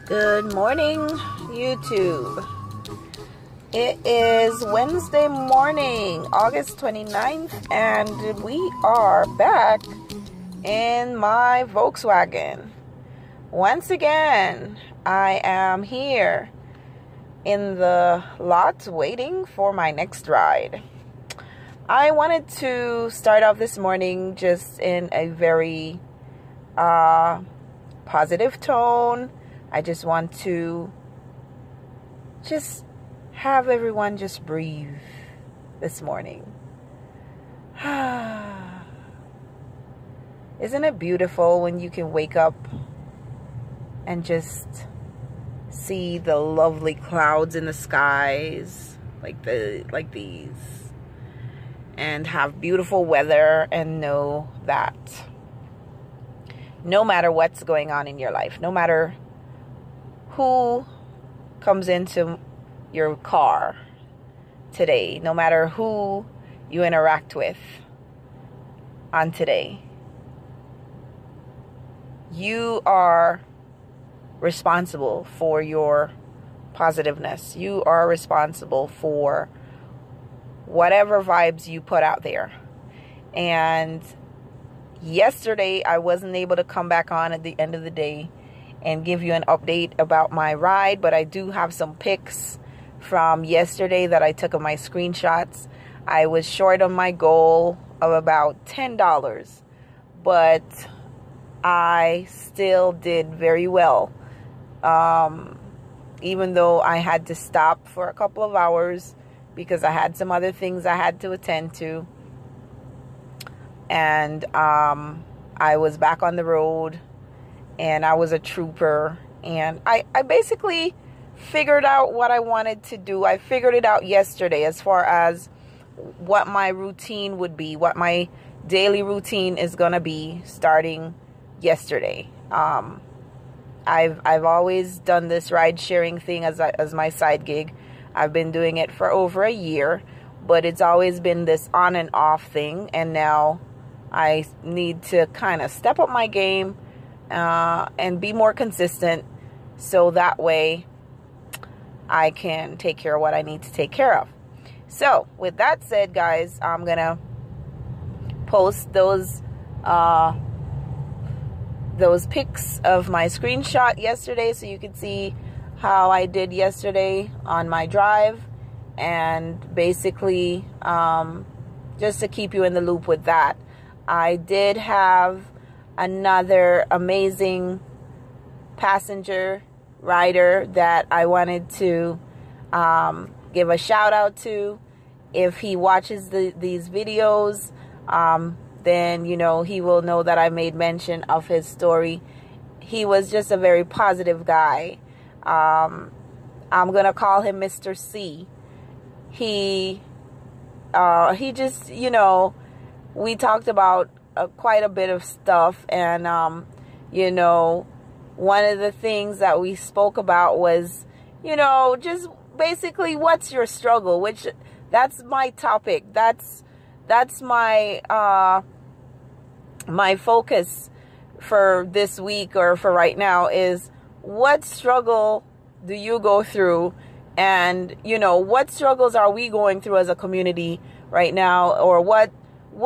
Good morning, YouTube. It is Wednesday morning, August 29th, and we are back in my Volkswagen. Once again, I am here in the lot waiting for my next ride. I wanted to start off this morning just in a very positive tone. I just want to have everyone just breathe this morning. Isn't it beautiful when you can wake up and just see the lovely clouds in the skies like these, and have beautiful weather, and know that no matter what's going on in your life, no matter who comes into your car today, no matter who you interact with on today, you are responsible for your positiveness. You are responsible for whatever vibes you put out there. And yesterday I wasn't able to come back on at the end of the day and give you an update about my ride, but I do have some pics from yesterday that I took of my screenshots. I was short on my goal of about $10, but I still did very well. Even though I had to stop for a couple of hours because I had some other things I had to attend to. And I was back on the road, and I was a trooper. And I basically figured out what I wanted to do. I figured it out yesterday as far as what my routine would be, what my daily routine is going to be starting yesterday. I've always done this ride sharing thing as my side gig. I've been doing it for over a year, but it's always been this on and off thing. And now I need to kind of step up my game and be more consistent, so that way I can take care of what I need to take care of. So with that said, guys, I'm gonna post those pics of my screenshot yesterday, so you can see how I did yesterday on my drive, and basically just to keep you in the loop with that. I did have another amazing passenger rider that I wanted to give a shout out to. If he watches these videos, then you know he will know that I made mention of his story. He was just a very positive guy. I'm gonna call him Mr. C. He just, you know, we talked about quite a bit of stuff, and you know, one of the things that we spoke about was, you know, just basically what's your struggle, which that's my topic. That's my my focus for this week, or for right now, is what struggle do you go through, and you know, what struggles are we going through as a community right now, or what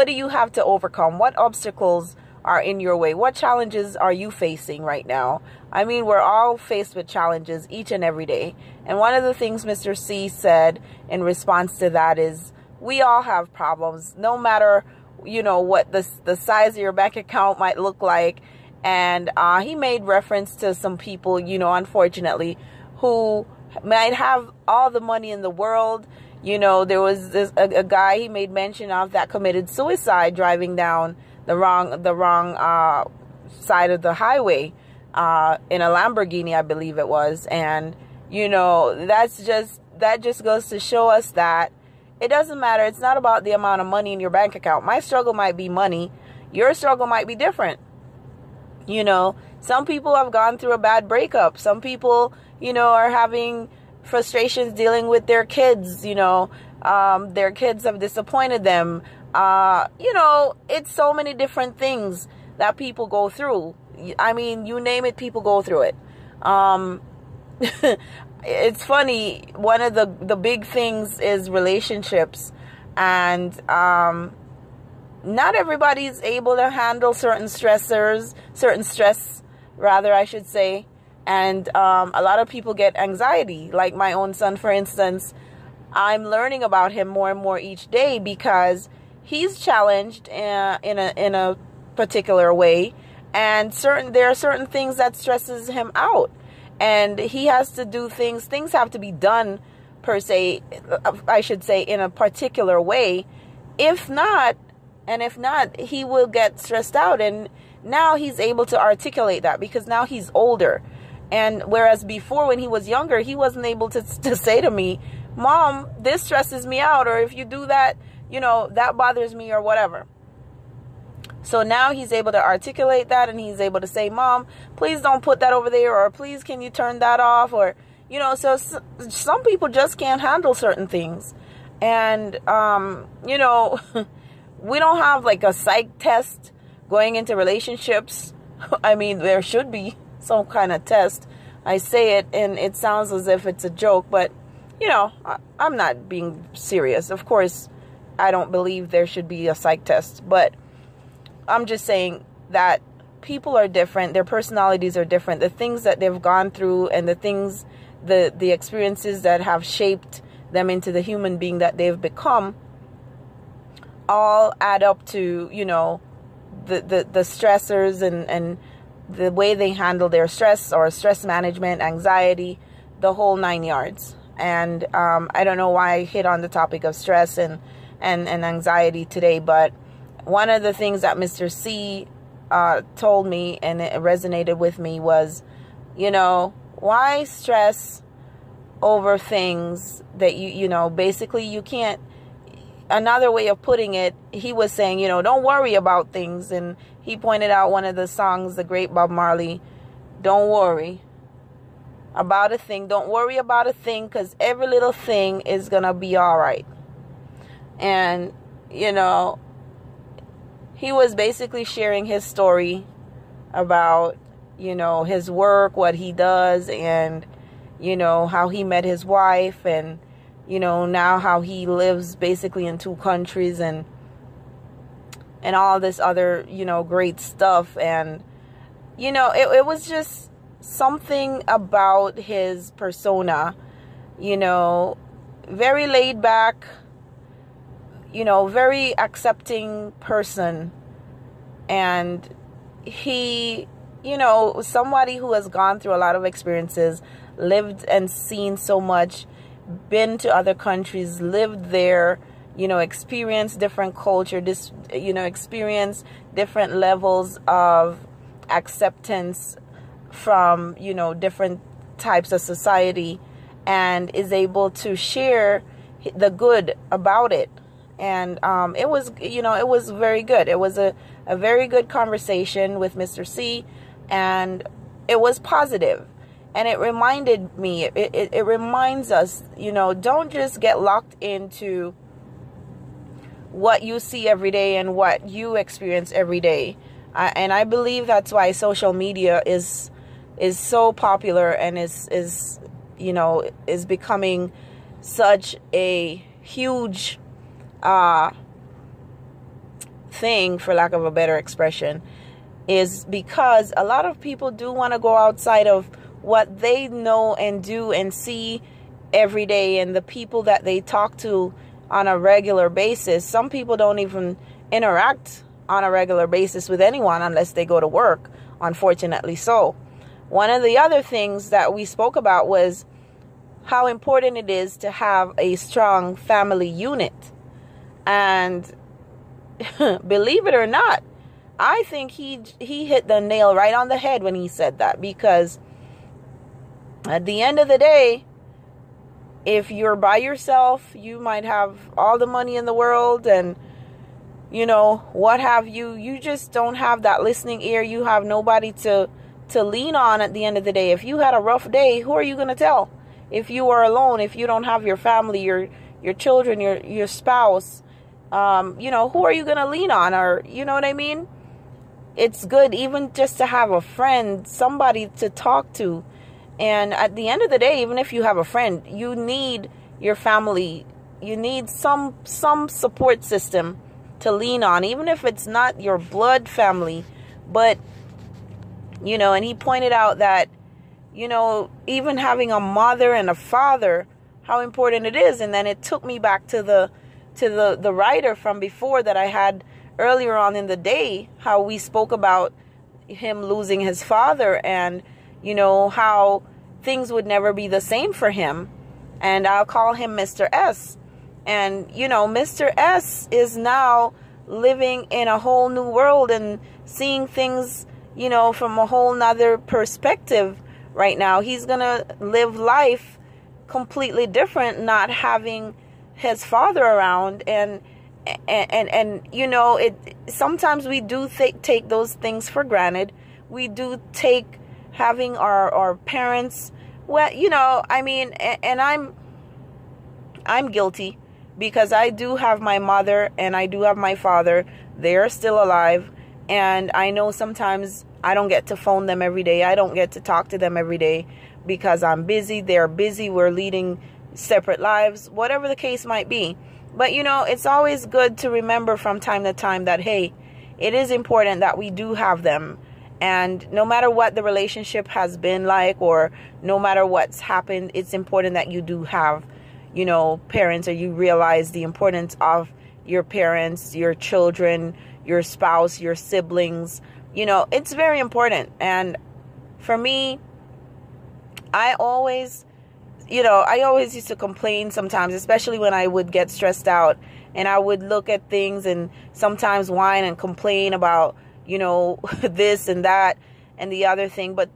do you have to overcome? What obstacles are in your way? What challenges are you facing right now? I mean, we're all faced with challenges each and every day. And one of the things Mr. C said in response to that is, we all have problems, no matter, you know, what the size of your bank account might look like. And he made reference to some people, you know, unfortunately, who might have all the money in the world. You know, there was a guy he made mention of that committed suicide driving down the wrong side of the highway in a Lamborghini, I believe it was. And you know, that just goes to show us that it doesn't matter. It's not about the amount of money in your bank account. My struggle might be money. Your struggle might be different. You know, some people have gone through a bad breakup. Some people, you know, are having frustrations dealing with their kids. You know, their kids have disappointed them. You know, it's so many different things that people go through. I mean, you name it, people go through it. it's funny, one of the big things is relationships, and not everybody's able to handle certain stress rather, I should say. And a lot of people get anxiety, like my own son, for instance. I'm learning about him more and more each day because he's challenged in a particular way, and there are certain things that stresses him out, and he has to do things have to be done, per se, I should say, in a particular way. If not, he will get stressed out. And now he's able to articulate that because now he's older. And whereas before, when he was younger, he wasn't able to say to me, Mom, this stresses me out, or if you do that, that bothers me, or whatever. So now he's able to articulate that, and he's able to say, Mom, please don't put that over there, or please can you turn that off, or, so some people just can't handle certain things. And, we don't have like a psych test going into relationships. I mean, there should be some kind of test. I say it and it sounds as if it's a joke, but I'm not being serious. Of course, I don't believe there should be a psych test, but I'm just saying that people are different. Their personalities are different. The things that they've gone through, and the experiences that have shaped them into the human being that they've become, all add up to, the stressors and the way they handle their stress, or stress management, anxiety, the whole 9 yards. And I don't know why I hit on the topic of stress and anxiety today, but one of the things that Mr. C told me, and it resonated with me, was, why stress over things that basically you can't. Another way of putting it, he was saying, don't worry about things. And he pointed out one of the songs, the great Bob Marley, don't worry about a thing. Don't worry about a thing, because every little thing is going to be all right. And, he was basically sharing his story about, his work, what he does, and, how he met his wife, and, now how he lives basically in 2 countries, and all this other, great stuff. And, it was just something about his persona, very laid back, very accepting person. And he, somebody who has gone through a lot of experiences, lived and seen so much, been to other countries, lived there, experienced different culture, experienced different levels of acceptance from, different types of society, and is able to share the good about it. And it was, it was very good. It was a very good conversation with Mr. C, and it was positive. And it reminded me, it reminds us, don't just get locked into what you see every day and what you experience every day. And I believe that's why social media is so popular, and is becoming such a huge thing, for lack of a better expression, is because a lot of people do want to go outside of what they know and do and see every day, and the people that they talk to on a regular basis. Some people don't even interact on a regular basis with anyone unless they go to work, unfortunately so. One of the other things that we spoke about was how important it is to have a strong family unit. And believe it or not, I think he hit the nail right on the head when he said that, because at the end of the day, if you're by yourself, you might have all the money in the world and, what have you. You just don't have that listening ear. You have nobody to lean on at the end of the day. If you had a rough day, who are you going to tell? If you are alone, if you don't have your family, your children, your spouse, who are you going to lean on? Or, you know what I mean? It's good even just to have a friend, somebody to talk to. And at the end of the day, even if you have a friend, you need your family. You need some support system to lean on, even if it's not your blood family. But, you know, and he pointed out that, you know, even having a mother and a father, how important it is. And then it took me back to the writer from before that I had earlier on in the day, how we spoke about him losing his father, and, you know, how things would never be the same for him. And I'll call him Mr. S. And, you know, Mr. S is now living in a whole new world and seeing things, you know, from a whole nother perspective right now. He's going to live life completely different, not having his father around. And you know, sometimes we do take those things for granted. We do take having our parents, well, you know, I mean, and I'm guilty, because I do have my mother and I do have my father. They're still alive, and I know sometimes I don't get to phone them every day. I don't get to talk to them every day because I'm busy. They're busy. We're leading separate lives, whatever the case might be. But, you know, it's always good to remember from time to time that, hey, it is important that we do have them. And no matter what the relationship has been like, or no matter what's happened, it's important that you do have, you know, parents, or you realize the importance of your parents, your children, your spouse, your siblings. You know, it's very important. And for me, I always used to complain sometimes, especially when I would get stressed out, and I would look at things and sometimes whine and complain about, you know, this and that and the other thing. But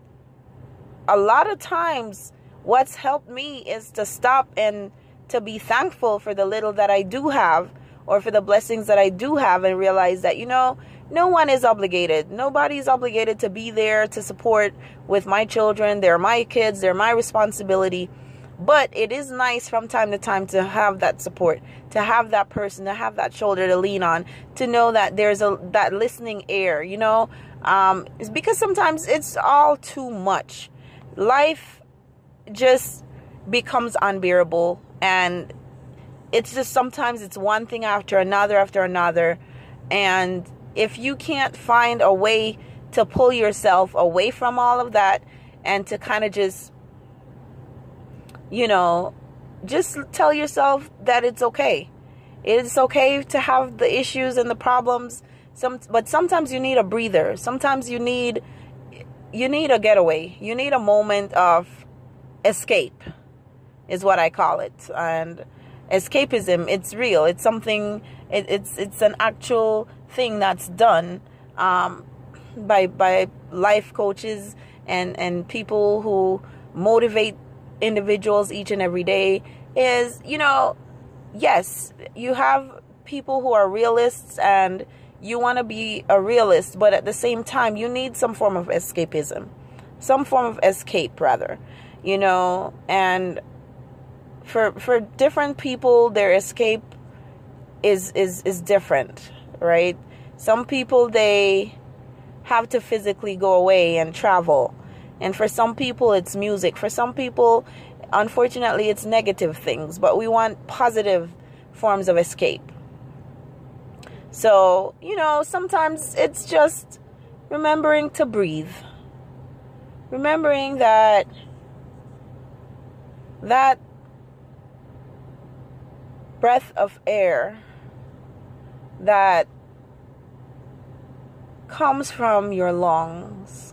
a lot of times what's helped me is to stop and to be thankful for the little that I do have, or for the blessings that I do have, and realize that, you know, no one is obligated. Nobody's obligated to be there to support with my children. They're my kids. They're my responsibility. But it is nice from time to time to have that support, to have that person, to have that shoulder to lean on, to know that there's that listening ear, you know, it's because sometimes it's all too much. Life just becomes unbearable, and it's just sometimes it's one thing after another. And if you can't find a way to pull yourself away from all of that, and to kind of just, you know, just tell yourself that it's okay. It's okay to have the issues and the problems. But sometimes you need a breather. Sometimes you need a getaway. You need a moment of escape, is what I call it. And escapism, it's real. It's something. It's an actual thing that's done by life coaches and people who motivate individuals each and every day. Is, you know, yes, you have people who are realists, and you want to be a realist, but at the same time you need some form of escapism, some form of escape rather, you know. And for different people, their escape is different, right? Some people, they have to physically go away and travel. And for some people, it's music. For some people, unfortunately, it's negative things. But we want positive forms of escape. So, you know, sometimes it's just remembering to breathe. Remembering that breath of air that comes from your lungs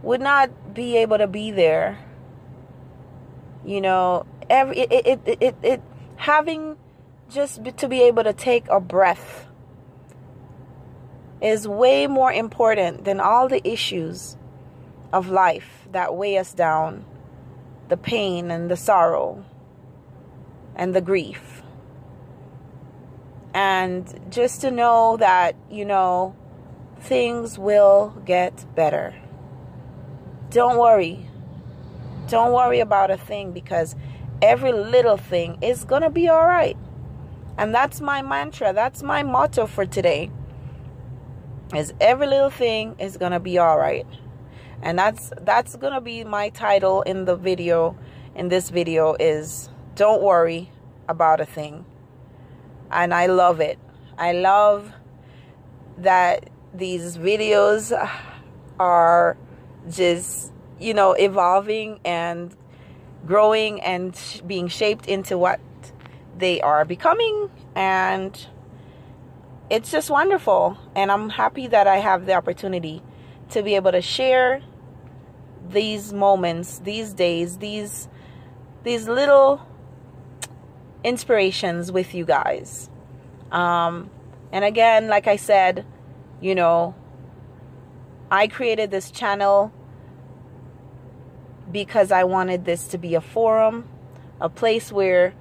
would not be able to be there, you know. Having just to be able to take a breath is way more important than all the issues of life that weigh us down, the pain and the sorrow and the grief. And just to know that, you know, things will get better. Don't worry. Don't worry about a thing, because every little thing is going to be all right. And that's my mantra. That's my motto for today. Is every little thing is going to be all right. And that's gonna be my title in the video. In this video is don't worry about a thing. And I love it. I love that these videos are just, you know, evolving and growing and being shaped into what they are becoming. And it's just wonderful. And I'm happy that I have the opportunity to be able to share these moments, these days, these little inspirations with you guys. And again, like I said, you know, I created this channel because I wanted this to be a forum, a place where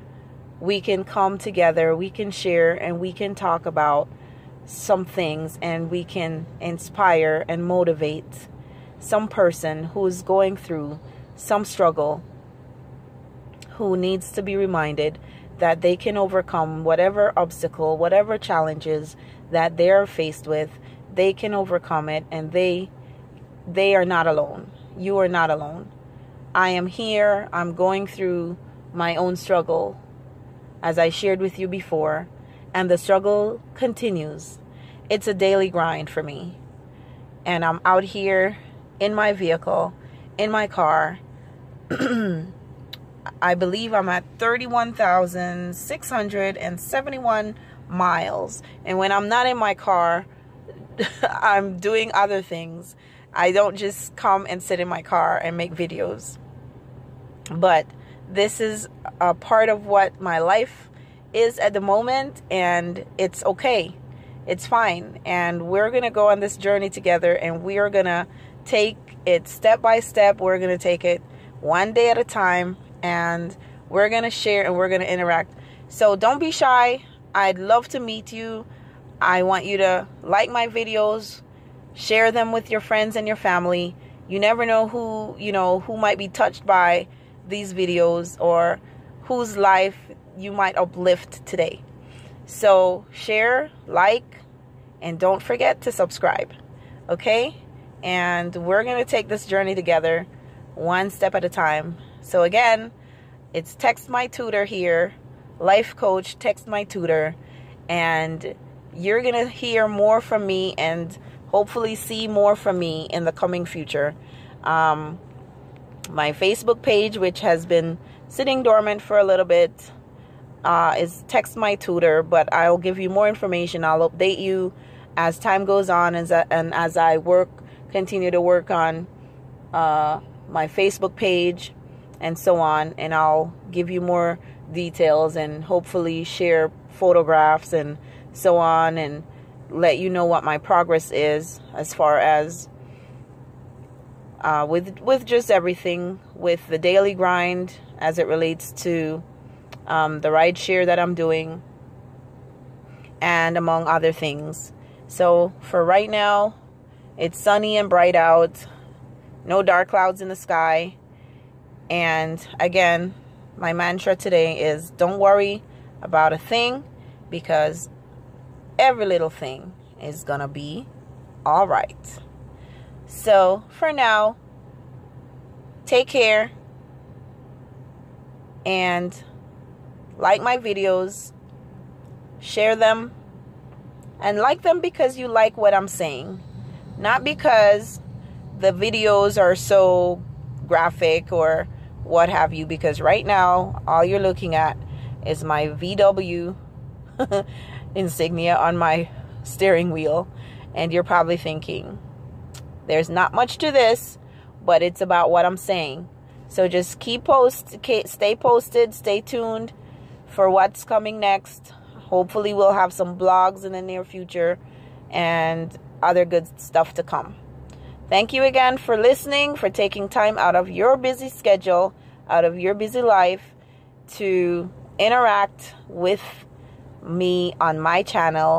we can come together, we can share, and we can talk about some things, and we can inspire and motivate some person who's going through some struggle, who needs to be reminded that they can overcome whatever obstacle, whatever challenges that they're faced with. They can overcome it, and they are not alone. You are not alone. I am here. I'm going through my own struggle, as I shared with you before, and the struggle continues. It's a daily grind for me. And I'm out here in my vehicle, in my car. I believe I'm at 31,671 miles. And when I'm not in my car, I'm doing other things. I don't just come and sit in my car and make videos. But this is a part of what my life is at the moment, and it's okay. It's fine. And we're going to go on this journey together, and we are going to take it step by step. We're going to take it one day at a time, and we're going to share and we're going to interact. So don't be shy. I'd love to meet you. I want you to like my videos, share them with your friends and your family. You never know who might be touched by these videos, or whose life you might uplift today. So share, like, and don't forget to subscribe. Okay? And we're going to take this journey together, one step at a time. So again, it's Text My Tutor here, life coach, Text My Tutor, and you're going to hear more from me and hopefully see more from me in the coming future. My Facebook page, which has been sitting dormant for a little bit, is Text My Tutor, but I'll give you more information. I'll update you as time goes on, and as I continue to work on my Facebook page and so on, and I'll give you more details and hopefully share photographs and so on, and let you know what my progress is as far as with just everything, with the daily grind as it relates to the ride share that I'm doing, and among other things. So for right now, it's sunny and bright out, no dark clouds in the sky. And again, my mantra today is don't worry about a thing, because every little thing is gonna be all right. So for now, take care, and like my videos, share them, and like them because you like what I'm saying, not because the videos are so graphic or what have you, because right now all you're looking at is my VW insignia on my steering wheel, and you're probably thinking there's not much to this, but it's about what I'm saying. So just stay posted, stay tuned for what's coming next. Hopefully we'll have some blogs in the near future and other good stuff to come. Thank you again for listening, for taking time out of your busy schedule, out of your busy life, to interact with me on my channel.